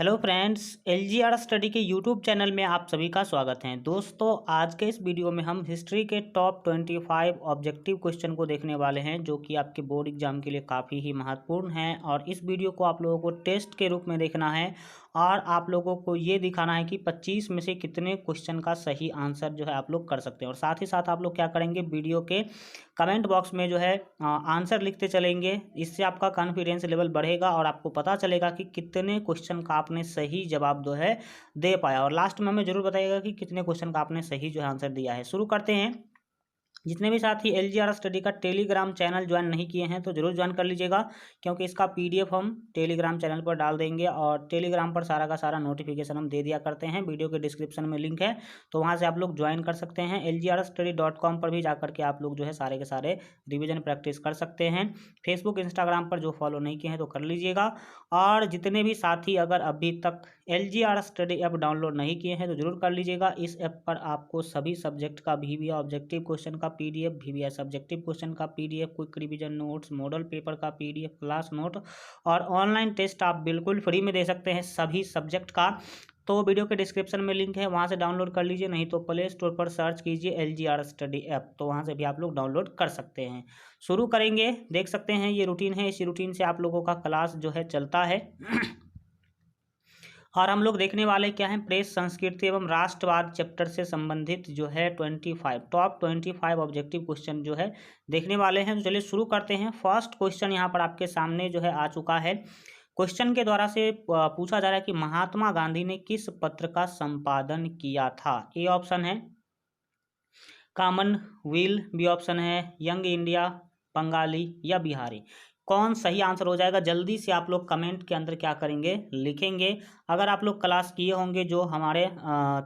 Hello friends, LGR study के YouTube channel में आप सभी का स्वागत है। दोस्तों, आज के इस वीडियो में हम हिस्ट्री के टॉप 25 ऑब्जेक्टिव क्वेश्चन को देखने वाले हैं, जो कि आपके बोर्ड एग्जाम के लिए काफ़ी ही महत्वपूर्ण हैं। और इस वीडियो को आप लोगों को टेस्ट के रूप में देखना है और आप लोगों को ये दिखाना है कि 25 में से कितने क्वेश्चन का सही आंसर जो है आप लोग कर सकते हैं। और साथ ही साथ आप लोग क्या करेंगे, वीडियो के कमेंट बॉक्स में जो है आंसर लिखते चलेंगे। इससे आपका कॉन्फिडेंस लेवल बढ़ेगा और आपको पता चलेगा कि कितने क्वेश्चन का आपने सही जवाब जो है दे पाया। और लास्ट में हमें जरूर बताइएगा कि कितने क्वेश्चन का आपने सही जो है आंसर दिया है। शुरू करते हैं। जितने भी साथी एलजीआर स्टडी का टेलीग्राम चैनल ज्वाइन नहीं किए हैं तो जरूर ज्वाइन कर लीजिएगा, क्योंकि इसका पीडीएफ हम टेलीग्राम चैनल पर डाल देंगे और टेलीग्राम पर सारा का सारा नोटिफिकेशन हम दे दिया करते हैं। वीडियो के डिस्क्रिप्शन में लिंक है, तो वहां से आप लोग ज्वाइन कर सकते हैं। lgrstudy.com पर भी जाकर के आप लोग जो है सारे के सारे रिविजन प्रैक्टिस कर सकते हैं। फेसबुक इंस्टाग्राम पर जो फॉलो नहीं किए हैं तो कर लीजिएगा। और जितने भी साथी अगर अभी तक एलजीआर स्टडी ऐप डाउनलोड नहीं किए हैं तो जरूर कर लीजिएगा। इस ऐप पर आपको सभी सब्जेक्ट का भी ऑब्जेक्टिव क्वेश्चन का पीडीएफ, VBA सब्जेक्टिव क्वेश्चन का PDF, quick revision notes, model paper का पीडीएफ, क्लास नोट और ऑनलाइन टेस्ट आप बिल्कुल फ्री में दे सकते हैं सभी सब्जेक्ट का। तो वीडियो के डिस्क्रिप्शन में लिंक है, वहां से डाउनलोड कर लीजिए। नहीं तो प्ले स्टोर पर सर्च कीजिए एलजीआर स्टडी ऐप, तो वहां से भी आप लोग डाउनलोड कर सकते हैं। शुरू करेंगे। देख सकते हैं ये रूटीन है, इसी रूटीन से आप लोगों का क्लास जो है चलता है। और हम लोग देखने वाले क्या है, प्रेस संस्कृति एवं राष्ट्रवाद चैप्टर से संबंधित जो है 25 टॉप 25 ऑब्जेक्टिव क्वेश्चन जो है देखने वाले हैं। तो चलिए शुरू करते हैं। फर्स्ट क्वेश्चन यहाँ पर आपके सामने जो है आ चुका है। क्वेश्चन के द्वारा से पूछा जा रहा है कि महात्मा गांधी ने किस पत्र का संपादन किया था। ए ऑप्शन है कॉमनवेल्थ, बी ऑप्शन है यंग इंडिया, बंगाली या बिहारी। कौन सही आंसर हो जाएगा, जल्दी से आप लोग कमेंट के अंदर क्या करेंगे, लिखेंगे। अगर आप लोग क्लास किए होंगे जो हमारे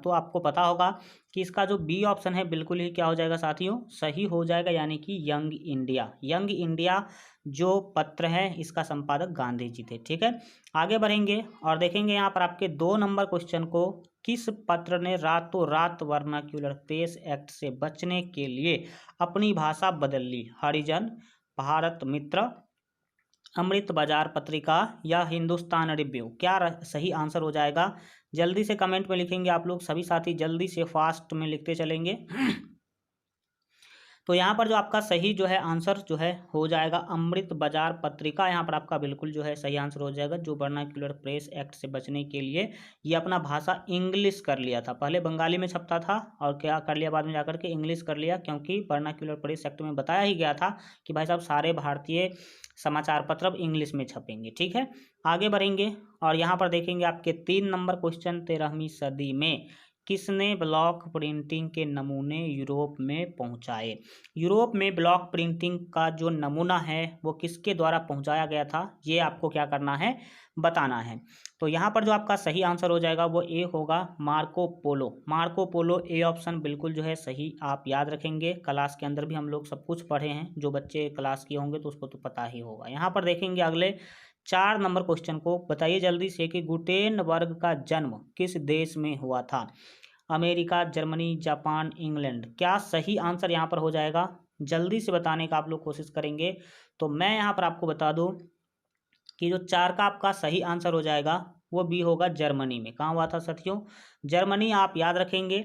तो आपको पता होगा कि इसका जो बी ऑप्शन है बिल्कुल ही क्या हो जाएगा साथियों, सही हो जाएगा, यानी कि यंग इंडिया। यंग इंडिया जो पत्र है इसका संपादक गांधी जी थे। ठीक है, आगे बढ़ेंगे और देखेंगे यहाँ पर आपके 2 नंबर क्वेश्चन को। किस पत्र ने रातों रात वर्नाक्यूलर प्रेस एक्ट से बचने के लिए अपनी भाषा बदल ली। हरिजन, भारत मित्र, अमृत बाजार पत्रिका या हिंदुस्तान रिव्यू। क्या सही आंसर हो जाएगा, जल्दी से कमेंट में लिखेंगे आप लोग। सभी साथी जल्दी से फास्ट में लिखते चलेंगे। तो यहाँ पर जो आपका सही जो है आंसर जो है हो जाएगा अमृत बाजार पत्रिका। यहाँ पर आपका बिल्कुल जो है सही आंसर हो जाएगा, जो वर्नाक्युलर प्रेस एक्ट से बचने के लिए ये अपना भाषा इंग्लिश कर लिया था। पहले बंगाली में छपता था और क्या कर लिया बाद में जाकर के इंग्लिश कर लिया, क्योंकि वर्नाक्युलर प्रेस एक्ट में बताया ही गया था कि भाई साहब सारे भारतीय समाचार पत्र अब इंग्लिश में छपेंगे। ठीक है, आगे बढ़ेंगे और यहाँ पर देखेंगे आपके 3 नंबर क्वेश्चन। 13वीं सदी में किसने ब्लॉक प्रिंटिंग के नमूने यूरोप में पहुंचाए। यूरोप में ब्लॉक प्रिंटिंग का जो नमूना है वो किसके द्वारा पहुंचाया गया था, ये आपको क्या करना है, बताना है। तो यहाँ पर जो आपका सही आंसर हो जाएगा वो ए होगा, Marco Polo. Marco Polo, A option बिल्कुल जो है सही आप याद रखेंगे। क्लास के अंदर भी हम लोग सब कुछ पढ़े हैं, जो बच्चे क्लास किए होंगे तो उसको तो पता ही होगा। यहाँ पर देखेंगे अगले 4 नंबर क्वेश्चन को। बताइए जल्दी से कि गुटेनबर्ग का जन्म किस देश में हुआ था। America, Germany, Japan, England. क्या सही आंसर यहाँ पर हो जाएगा, जल्दी से बताने का आप लोग कोशिश करेंगे। तो मैं यहाँ पर आपको बता दूं कि जो 4 का आपका सही आंसर हो जाएगा वो बी होगा, जर्मनी में। कहाँ हुआ था साथियों, जर्मनी, आप याद रखेंगे।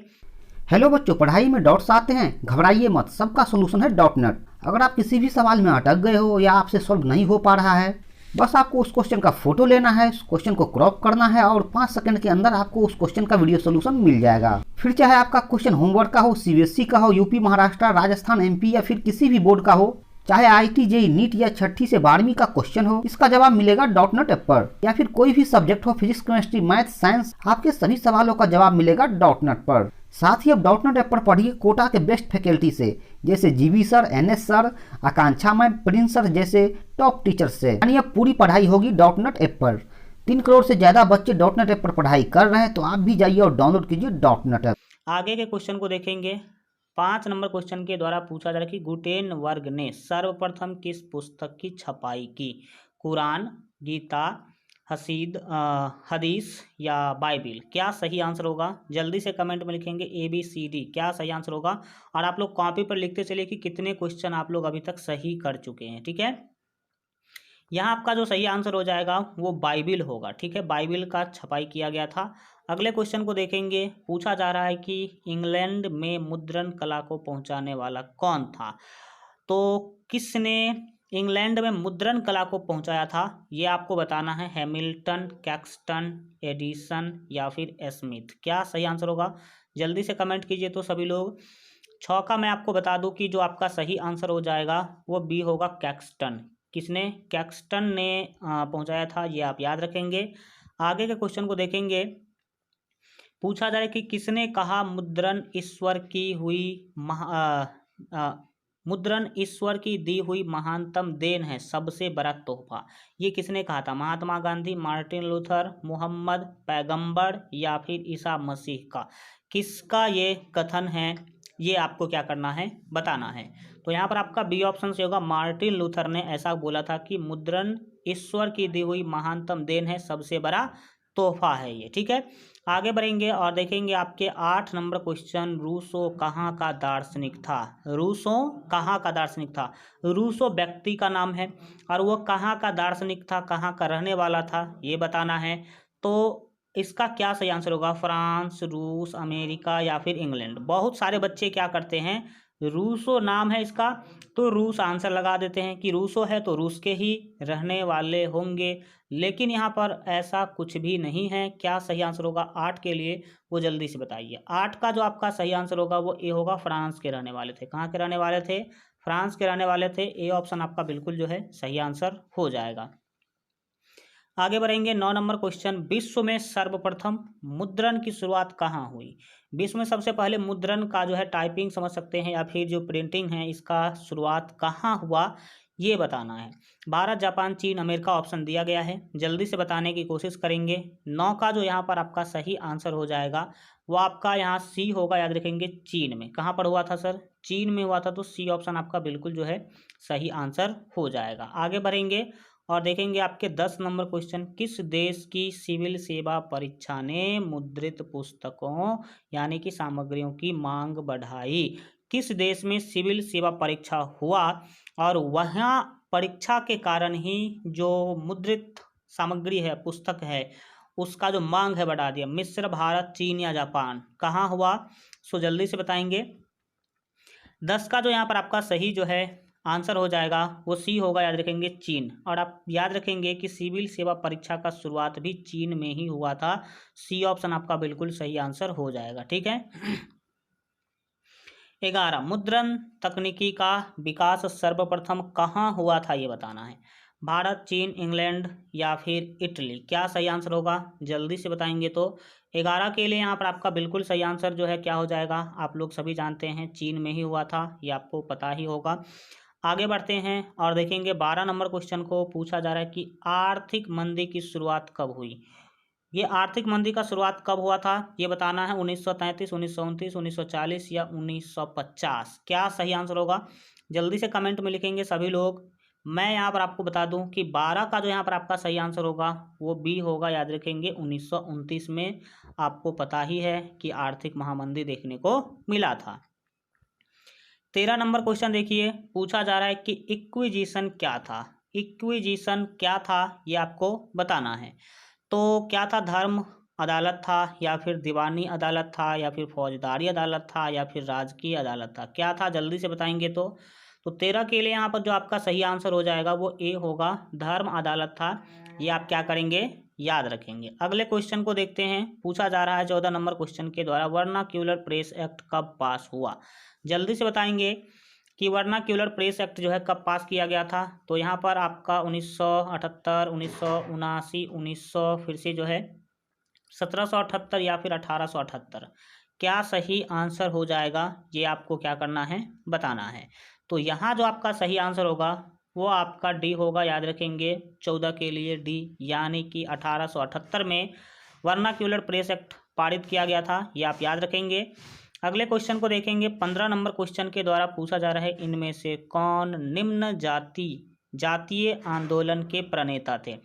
हेलो बच्चों, पढ़ाई में डाउट्स आते हैं, घबराइए मत, सबका सोल्यूशन है डॉट नेट। अगर आप किसी भी सवाल में अटक गए हो या आपसे सॉल्व नहीं हो पा रहा है, बस आपको उस क्वेश्चन का फोटो लेना है, उस क्वेश्चन को क्रॉप करना है और 5 सेकंड के अंदर आपको उस क्वेश्चन का वीडियो सोल्यूशन मिल जाएगा। फिर चाहे आपका क्वेश्चन होमवर्क का हो, सीबीएसई का हो, यूपी, महाराष्ट्र, राजस्थान, एमपी या फिर किसी भी बोर्ड का हो, चाहे आईटी, जेई, नीट या 6ठी से 12वीं का क्वेश्चन हो, इसका जवाब मिलेगा डॉट नेट ऐप पर। या फिर कोई भी सब्जेक्ट हो, फिजिक्स, केमिस्ट्री, मैथ, साइंस, आपके सभी सवालों का जवाब मिलेगा डॉट नेट पर। साथ ही अब डॉट नेट ऐप पर पढ़िए कोटा के बेस्ट फैकल्टी से, जैसे जीवी सर, एनएस सर, आकांक्षा मैम, प्रिंस सर जैसे टॉप टीचर से। यानी अब पूरी पढ़ाई होगी डॉट नेट ऐप पर। 3 करोड़ से ज्यादा बच्चे डॉट नेट ऐप पर पढ़ाई कर रहे हैं, तो आप भी जाइए और डाउनलोड कीजिए डॉट नेट ऐप। आगे के क्वेश्चन को देखेंगे। 5 नंबर क्वेश्चन के द्वारा पूछा जा रहा है कि गुटेनबर्ग ने सर्वप्रथम किस पुस्तक की छपाई की। कुरान, गीता, हदीस या बाइबिल। क्या सही आंसर होगा, जल्दी से कमेंट में लिखेंगे ABCD, क्या सही आंसर होगा। और आप लोग कॉपी पर लिखते चलिए कि कितने क्वेश्चन आप लोग अभी तक सही कर चुके हैं। ठीक है, यहाँ आपका जो सही आंसर हो जाएगा वो बाइबिल होगा, ठीक है, बाइबिल का छपाई किया गया था। अगले क्वेश्चन को देखेंगे। पूछा जा रहा है कि इंग्लैंड में मुद्रण कला को पहुंचाने वाला कौन था। तो किसने इंग्लैंड में मुद्रण कला को पहुंचाया था, ये आपको बताना है। हैमिल्टन, कैक्सटन, एडिसन या फिर स्मिथ। क्या सही आंसर होगा, जल्दी से कमेंट कीजिए तो सभी लोग। छः मैं आपको बता दूं कि जो आपका सही आंसर हो जाएगा वो बी होगा, कैक्सटन। किसने, कैक्सटन ने पहुंचाया था, ये आप याद रखेंगे। आगे के क्वेश्चन को देखेंगे। पूछा जाए कि किसने कहा मुद्रण ईश्वर की हुई मुद्रण ईश्वर की दी हुई महानतम देन है, सबसे बड़ा तोहफा। ये किसने कहा था, महात्मा गांधी, मार्टिन लूथर, मोहम्मद पैगंबर या फिर ईसा मसीह का। किसका ये कथन है, ये आपको क्या करना है, बताना है। तो यहाँ पर आपका बी ऑप्शन से होगा, मार्टिन लूथर ने ऐसा बोला था कि मुद्रण ईश्वर की दी हुई महानतम देन है, सबसे बड़ा तोहफा है ये, ठीक है। आगे बढ़ेंगे और देखेंगे आपके 8 नंबर क्वेश्चन। रूसो कहाँ का दार्शनिक था। रूसो कहाँ का दार्शनिक था। रूसो व्यक्ति का नाम है और वो कहाँ का दार्शनिक था, कहाँ का रहने वाला था, ये बताना है। तो इसका क्या सही आंसर होगा, फ्रांस, रूस, अमेरिका या फिर इंग्लैंड। बहुत सारे बच्चे क्या करते हैं, रूसो नाम है इसका तो रूस आंसर लगा देते हैं कि रूसो है तो रूस के ही रहने वाले होंगे, लेकिन यहाँ पर ऐसा कुछ भी नहीं है। क्या सही आंसर होगा 8 के लिए, वो जल्दी से बताइए। 8 का जो आपका सही आंसर होगा वो ए होगा, फ्रांस के रहने वाले थे। कहाँ के रहने वाले थे, फ्रांस के रहने वाले थे। ए ऑप्शन आपका बिल्कुल जो है सही आंसर हो जाएगा। आगे बढ़ेंगे 9 नंबर क्वेश्चन। विश्व में सर्वप्रथम मुद्रण की शुरुआत कहाँ हुई। विश्व में सबसे पहले मुद्रण का जो है टाइपिंग समझ सकते हैं या फिर जो प्रिंटिंग है इसका शुरुआत कहाँ हुआ, ये बताना है। भारत, जापान, चीन, अमेरिका ऑप्शन दिया गया है, जल्दी से बताने की कोशिश करेंगे। 9 का जो यहाँ पर आपका सही आंसर हो जाएगा वो आपका यहाँ सी होगा, याद रखेंगे। चीन में, कहाँ पर हुआ था सर, चीन में हुआ था, तो सी ऑप्शन आपका बिल्कुल जो है सही आंसर हो जाएगा। आगे बढ़ेंगे और देखेंगे आपके 10 नंबर क्वेश्चन। किस देश की सिविल सेवा परीक्षा ने मुद्रित पुस्तकों यानी कि सामग्रियों की मांग बढ़ाई। किस देश में सिविल सेवा परीक्षा हुआ और वहाँ परीक्षा के कारण ही जो मुद्रित सामग्री है, पुस्तक है, उसका जो मांग है बढ़ा दिया। मिस्र, भारत, चीन या जापान, कहाँ हुआ, सो जल्दी से बताएंगे। 10 का जो यहाँ पर आपका सही जो है आंसर हो जाएगा वो सी होगा, याद रखेंगे, चीन। और आप याद रखेंगे कि सिविल सेवा परीक्षा का शुरुआत भी चीन में ही हुआ था। सी ऑप्शन आपका बिल्कुल सही आंसर हो जाएगा, ठीक है। 11 मुद्रण तकनीकी का विकास सर्वप्रथम कहाँ हुआ था, ये बताना है। भारत, चीन, इंग्लैंड या फिर इटली। क्या सही आंसर होगा, जल्दी से बताएंगे तो। 11 के लिए यहाँ पर आपका बिल्कुल सही आंसर जो है क्या हो जाएगा, आप लोग सभी जानते हैं चीन में ही हुआ था, ये आपको पता ही होगा। आगे बढ़ते हैं और देखेंगे 12 नंबर क्वेश्चन को। पूछा जा रहा है कि आर्थिक मंदी की शुरुआत कब हुई। ये आर्थिक मंदी का शुरुआत कब हुआ था, ये बताना है। 1933, 1929, 1940 या 1950। क्या सही आंसर होगा, जल्दी से कमेंट में लिखेंगे सभी लोग। मैं यहाँ पर आपको बता दूं कि 12 का जो यहाँ पर आपका सही आंसर होगा वो बी होगा, याद रखेंगे। 1929 में आपको पता ही है कि आर्थिक महामंदी देखने को मिला था। 13 नंबर क्वेश्चन देखिए। पूछा जा रहा है कि इक्विजिशन क्या था। इक्विजिशन क्या था ये आपको बताना है। तो क्या था, धर्म अदालत था या फिर दीवानी अदालत था या फिर फौजदारी अदालत था या फिर राजकीय अदालत था। क्या था, जल्दी से बताएंगे तो 13 के लिए यहाँ पर जो आपका सही आंसर हो जाएगा वो ए होगा, धर्म अदालत था। ये आप क्या करेंगे, याद रखेंगे। अगले क्वेश्चन को देखते हैं। पूछा जा रहा है 14 नंबर क्वेश्चन के द्वारा वर्नाक्यूलर प्रेस एक्ट कब पास हुआ। जल्दी से बताएंगे कि वर्नाक्यूलर प्रेस एक्ट जो है कब पास किया गया था। तो यहाँ पर आपका 1978, 1979, 1900, फिर से जो है 1778 या फिर 1878। क्या सही आंसर हो जाएगा, ये आपको क्या करना है, बताना है। तो यहाँ जो आपका सही आंसर होगा वो आपका डी होगा, याद रखेंगे। 14 के लिए डी, यानी कि 1878 में वर्नाक्यूलर प्रेस एक्ट पारित किया गया था, ये आप याद रखेंगे। अगले क्वेश्चन को देखेंगे। 15 नंबर क्वेश्चन के द्वारा पूछा जा रहा है इनमें से कौन निम्न जातीय आंदोलन के प्रणेता थे।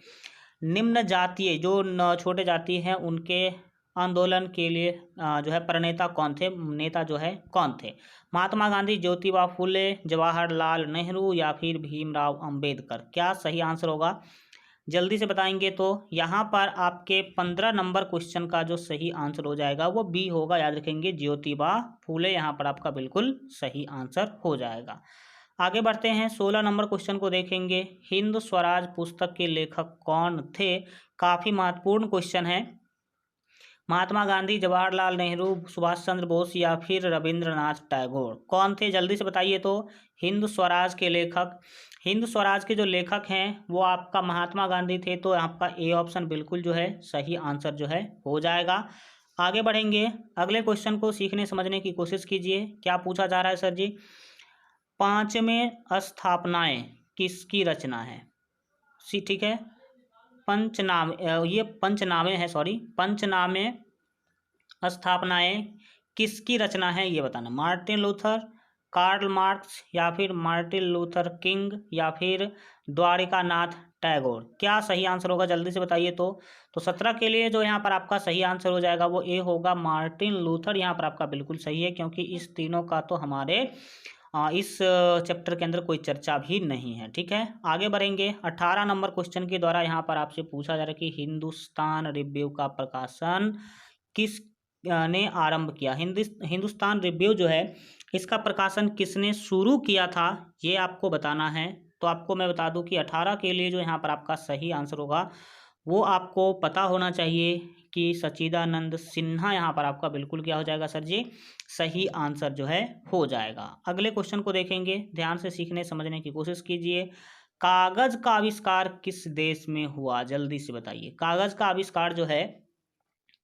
निम्न जातीय जो छोटे जाति हैं उनके आंदोलन के लिए जो है प्रणेता कौन थे, नेता जो है कौन थे? महात्मा गांधी, ज्योतिबा फुले, जवाहरलाल नेहरू या फिर भीमराव अंबेडकर? क्या सही आंसर होगा? जल्दी से बताएंगे तो यहाँ पर आपके 15 नंबर क्वेश्चन का जो सही आंसर हो जाएगा वो बी होगा। याद रखेंगे, ज्योतिबा फूले यहाँ पर आपका बिल्कुल सही आंसर हो जाएगा। आगे बढ़ते हैं, 16 नंबर क्वेश्चन को देखेंगे। हिंद स्वराज पुस्तक के लेखक कौन थे? काफ़ी महत्वपूर्ण क्वेश्चन है। महात्मा गांधी, जवाहरलाल नेहरू, सुभाष चंद्र बोस या फिर रविंद्रनाथ टैगोर? कौन थे, जल्दी से बताइए तो। हिंद स्वराज के लेखक, हिंद स्वराज के जो लेखक हैं वो आपका महात्मा गांधी थे, तो आपका ए ऑप्शन बिल्कुल जो है सही आंसर जो है हो जाएगा। आगे बढ़ेंगे, अगले क्वेश्चन को सीखने समझने की कोशिश कीजिए। क्या पूछा जा रहा है सर जी? पांचवें स्थापनाएं किसकी रचना है? ठीक है, पंचनामे, ये पंचनामे है, सॉरी, पंचनामे स्थापनाएं किसकी रचना है ये बताना। मार्टिन लूथर, कार्ल मार्क्स या फिर मार्टिन लूथर किंग या फिर द्वारिकानाथ टैगोर? क्या सही आंसर होगा, जल्दी से बताइए तो 17 के लिए जो यहाँ पर आपका सही आंसर हो जाएगा वो ए होगा, मार्टिन लूथर यहाँ पर आपका बिल्कुल सही है, क्योंकि इस तीनों का तो हमारे इस चैप्टर के अंदर कोई चर्चा भी नहीं है। ठीक है, आगे बढ़ेंगे। 18 नंबर क्वेश्चन के द्वारा यहाँ पर आपसे पूछा जा रहा है कि हिंदुस्तान रिव्यू का प्रकाशन किस ने आरंभ किया? हिंदुस्तान रिव्यू जो है इसका प्रकाशन किसने शुरू किया था ये आपको बताना है। तो आपको मैं बता दूं कि 18 के लिए जो यहाँ पर आपका सही आंसर होगा वो आपको पता होना चाहिए कि सच्चिदानंद सिन्हा यहाँ पर आपका बिल्कुल क्या हो जाएगा सर जी, सही आंसर जो है हो जाएगा। अगले क्वेश्चन को देखेंगे, ध्यान से सीखने समझने की कोशिश कीजिए। कागज का आविष्कार किस देश में हुआ? जल्दी से बताइए, कागज का आविष्कार जो है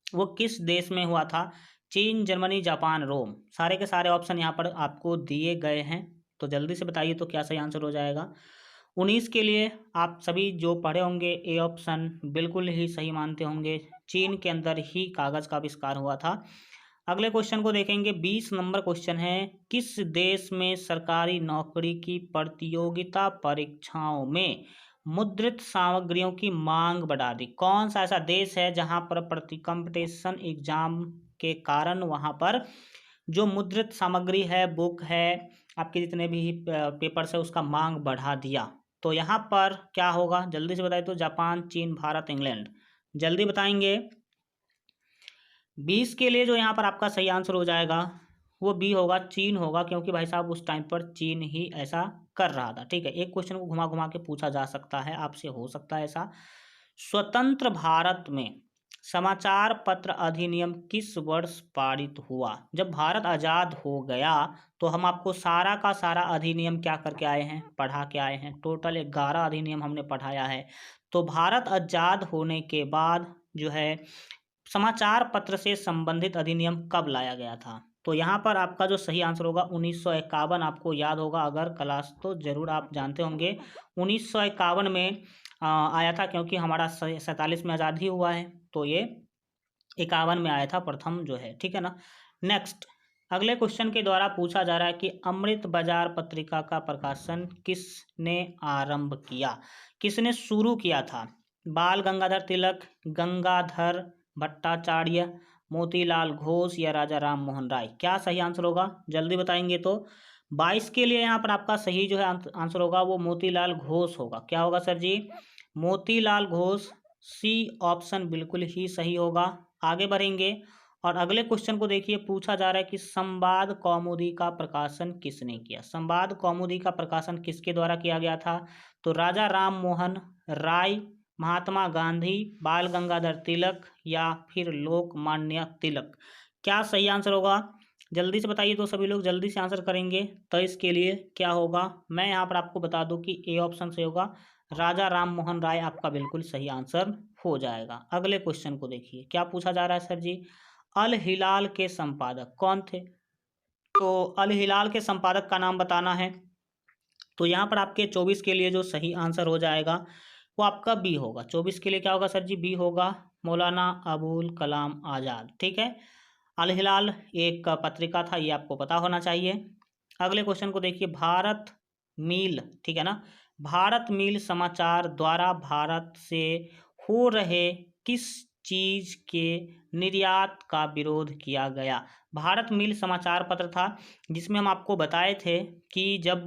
वो किस देश में हुआ था? चीन, जर्मनी, जापान, रोम? सारे के सारे ऑप्शन यहाँ पर आपको दिए गए हैं, तो जल्दी से बताइए तो क्या सही आंसर हो जाएगा। 19 के लिए आप सभी जो पढ़े होंगे ए ऑप्शन बिल्कुल ही सही मानते होंगे, चीन के अंदर ही कागज़ का आविष्कार हुआ था। अगले क्वेश्चन को देखेंगे, 20 नंबर क्वेश्चन है, किस देश में सरकारी नौकरी की प्रतियोगिता परीक्षाओं में मुद्रित सामग्रियों की मांग बढ़ा दी? कौन सा ऐसा देश है जहां पर प्रति कंपटीशन एग्जाम के कारण वहां पर जो मुद्रित सामग्री है, बुक है, आपके जितने भी पेपर्स है, उसका मांग बढ़ा दिया? तो यहाँ पर क्या होगा, जल्दी से बताइए तो। जापान, चीन, भारत, इंग्लैंड? जल्दी बताएंगे। 20 के लिए जो यहाँ पर आपका सही आंसर हो जाएगा वो बी होगा, चीन होगा, क्योंकि भाई साहब उस टाइम पर चीन ही ऐसा कर रहा था। ठीक है, एक क्वेश्चन को घुमा घुमा के पूछा जा सकता है आपसे, हो सकता है ऐसा। स्वतंत्र भारत में समाचार पत्र अधिनियम किस वर्ष पारित हुआ? जब भारत आज़ाद हो गया तो हम आपको सारा का सारा अधिनियम क्या करके आए हैं, पढ़ा के आए हैं। टोटल 11 अधिनियम हमने पढ़ाया है। तो भारत आज़ाद होने के बाद जो है समाचार पत्र से संबंधित अधिनियम कब लाया गया था? तो यहाँ पर आपका जो सही आंसर होगा 1951। आपको याद होगा, अगर क्लास तो जरूर आप जानते होंगे। 1951 में आया था, क्योंकि हमारा 47 में आज़ादी हुआ है, तो ये 51 में आया था प्रथम जो है। ठीक है ना। नेक्स्ट, अगले क्वेश्चन के द्वारा पूछा जा रहा है कि अमृत बाजार पत्रिका का प्रकाशन किसने आरंभ किया, किसने शुरू किया था? बाल गंगाधर तिलक, गंगाधर भट्टाचार्य, मोतीलाल घोष या राजा राम मोहन राय? क्या सही आंसर होगा, जल्दी बताएंगे तो। 22 के लिए यहाँ पर आपका सही जो है आंसर होगा वो मोतीलाल घोष होगा। क्या होगा सर जी? मोतीलाल घोष, सी ऑप्शन बिल्कुल ही सही होगा। आगे बढ़ेंगे और अगले क्वेश्चन को देखिए, पूछा जा रहा है कि संवाद कौमुदी का प्रकाशन किसने किया? संवाद कौमुदी का प्रकाशन किसके द्वारा किया गया था? तो राजा राम मोहन राय, महात्मा गांधी, बाल गंगाधर तिलक या फिर लोकमान्य तिलक? क्या सही आंसर होगा, जल्दी से बताइए तो सभी लोग जल्दी से आंसर करेंगे। तो इसके लिए क्या होगा, मैं यहाँ पर आपको बता दूं कि ए ऑप्शन से होगा, राजा राम मोहन राय आपका बिल्कुल सही आंसर हो जाएगा। अगले क्वेश्चन को देखिए, क्या पूछा जा रहा है सर जी, अल हिलाल के संपादक कौन थे? तो अल हिलाल के संपादक का नाम बताना है। तो यहाँ पर आपके 24 के लिए जो सही आंसर हो जाएगा वो आपका बी होगा। 24 के लिए क्या होगा सर जी? बी होगा, मौलाना अबुल कलाम आज़ाद। ठीक है, अल हिलाल एक पत्रिका था, ये आपको पता होना चाहिए। अगले क्वेश्चन को देखिए, भारत मील, ठीक है ना, भारत मील समाचार द्वारा भारत से हो रहे किस चीज के निर्यात का विरोध किया गया? भारत मिल समाचार पत्र था, जिसमें हम आपको बताए थे कि जब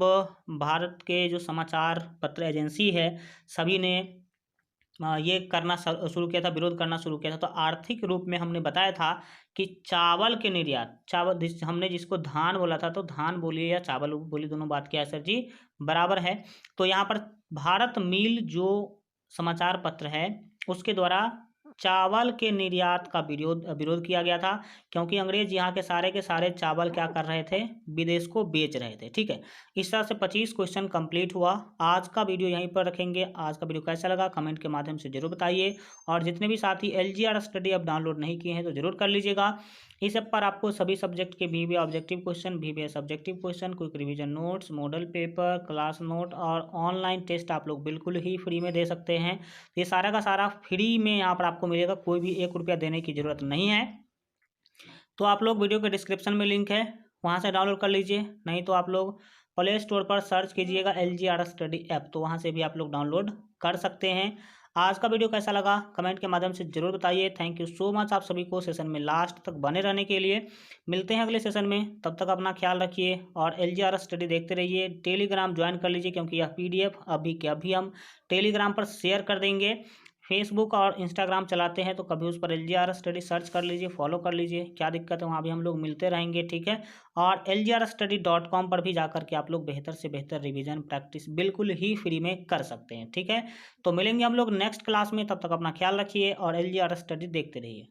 भारत के जो समाचार पत्र एजेंसी है सभी ने ये करना शुरू किया था, विरोध करना शुरू किया था, तो आर्थिक रूप में हमने बताया था कि चावल के निर्यात, चावल हमने जिसको धान बोला था, तो धान बोलिए या चावल बोलिए, दोनों बात क्या है सर जी, बराबर है। तो यहाँ पर भारत मिल जो समाचार पत्र है उसके द्वारा चावल के निर्यात का विरोध किया गया था, क्योंकि अंग्रेज यहाँ के सारे चावल क्या कर रहे थे, विदेश को बेच रहे थे। ठीक है, इस तरह से 25 क्वेश्चन कंप्लीट हुआ। आज का वीडियो यहीं पर रखेंगे। आज का वीडियो कैसा लगा कमेंट के माध्यम से जरूर बताइए, और जितने भी साथी LGR स्टडी अब डाउनलोड नहीं किए हैं तो जरूर कर लीजिएगा। इस ऐप पर आपको सभी सब्जेक्ट के VBA objective question, VBA subjective question, quick revision notes, model paper, class note और ऑनलाइन टेस्ट आप लोग बिल्कुल ही फ्री में दे सकते हैं। ये सारा का सारा फ्री में यहाँ पर आपको मिलेगा, कोई भी 1 रुपया देने की ज़रूरत नहीं है। तो आप लोग वीडियो के डिस्क्रिप्शन में लिंक है, वहाँ से डाउनलोड कर लीजिए, नहीं तो आप लोग प्ले स्टोर पर सर्च कीजिएगा LGR स्टडी ऐप, तो वहाँ से भी आप लोग डाउनलोड कर सकते हैं। आज का वीडियो कैसा लगा कमेंट के माध्यम से जरूर बताइए। थैंक यू सो मच आप सभी को सेशन में लास्ट तक बने रहने के लिए। मिलते हैं अगले सेशन में, तब तक अपना ख्याल रखिए और LGR स्टडी देखते रहिए। टेलीग्राम ज्वाइन कर लीजिए, क्योंकि यह PDF अभी के अभी हम टेलीग्राम पर शेयर कर देंगे। फेसबुक और इंस्टाग्राम चलाते हैं तो कभी उस पर LGR स्टडी सर्च कर लीजिए, फॉलो कर लीजिए, क्या दिक्कत है, वहाँ भी हम लोग मिलते रहेंगे। ठीक है, और LGRstudy.com पर भी जाकर के आप लोग बेहतर से बेहतर रिवीजन प्रैक्टिस बिल्कुल ही फ्री में कर सकते हैं। ठीक है, तो मिलेंगे हम लोग नेक्स्ट क्लास में, तब तक अपना ख्याल रखिए और LGR स्टडी देखते रहिए।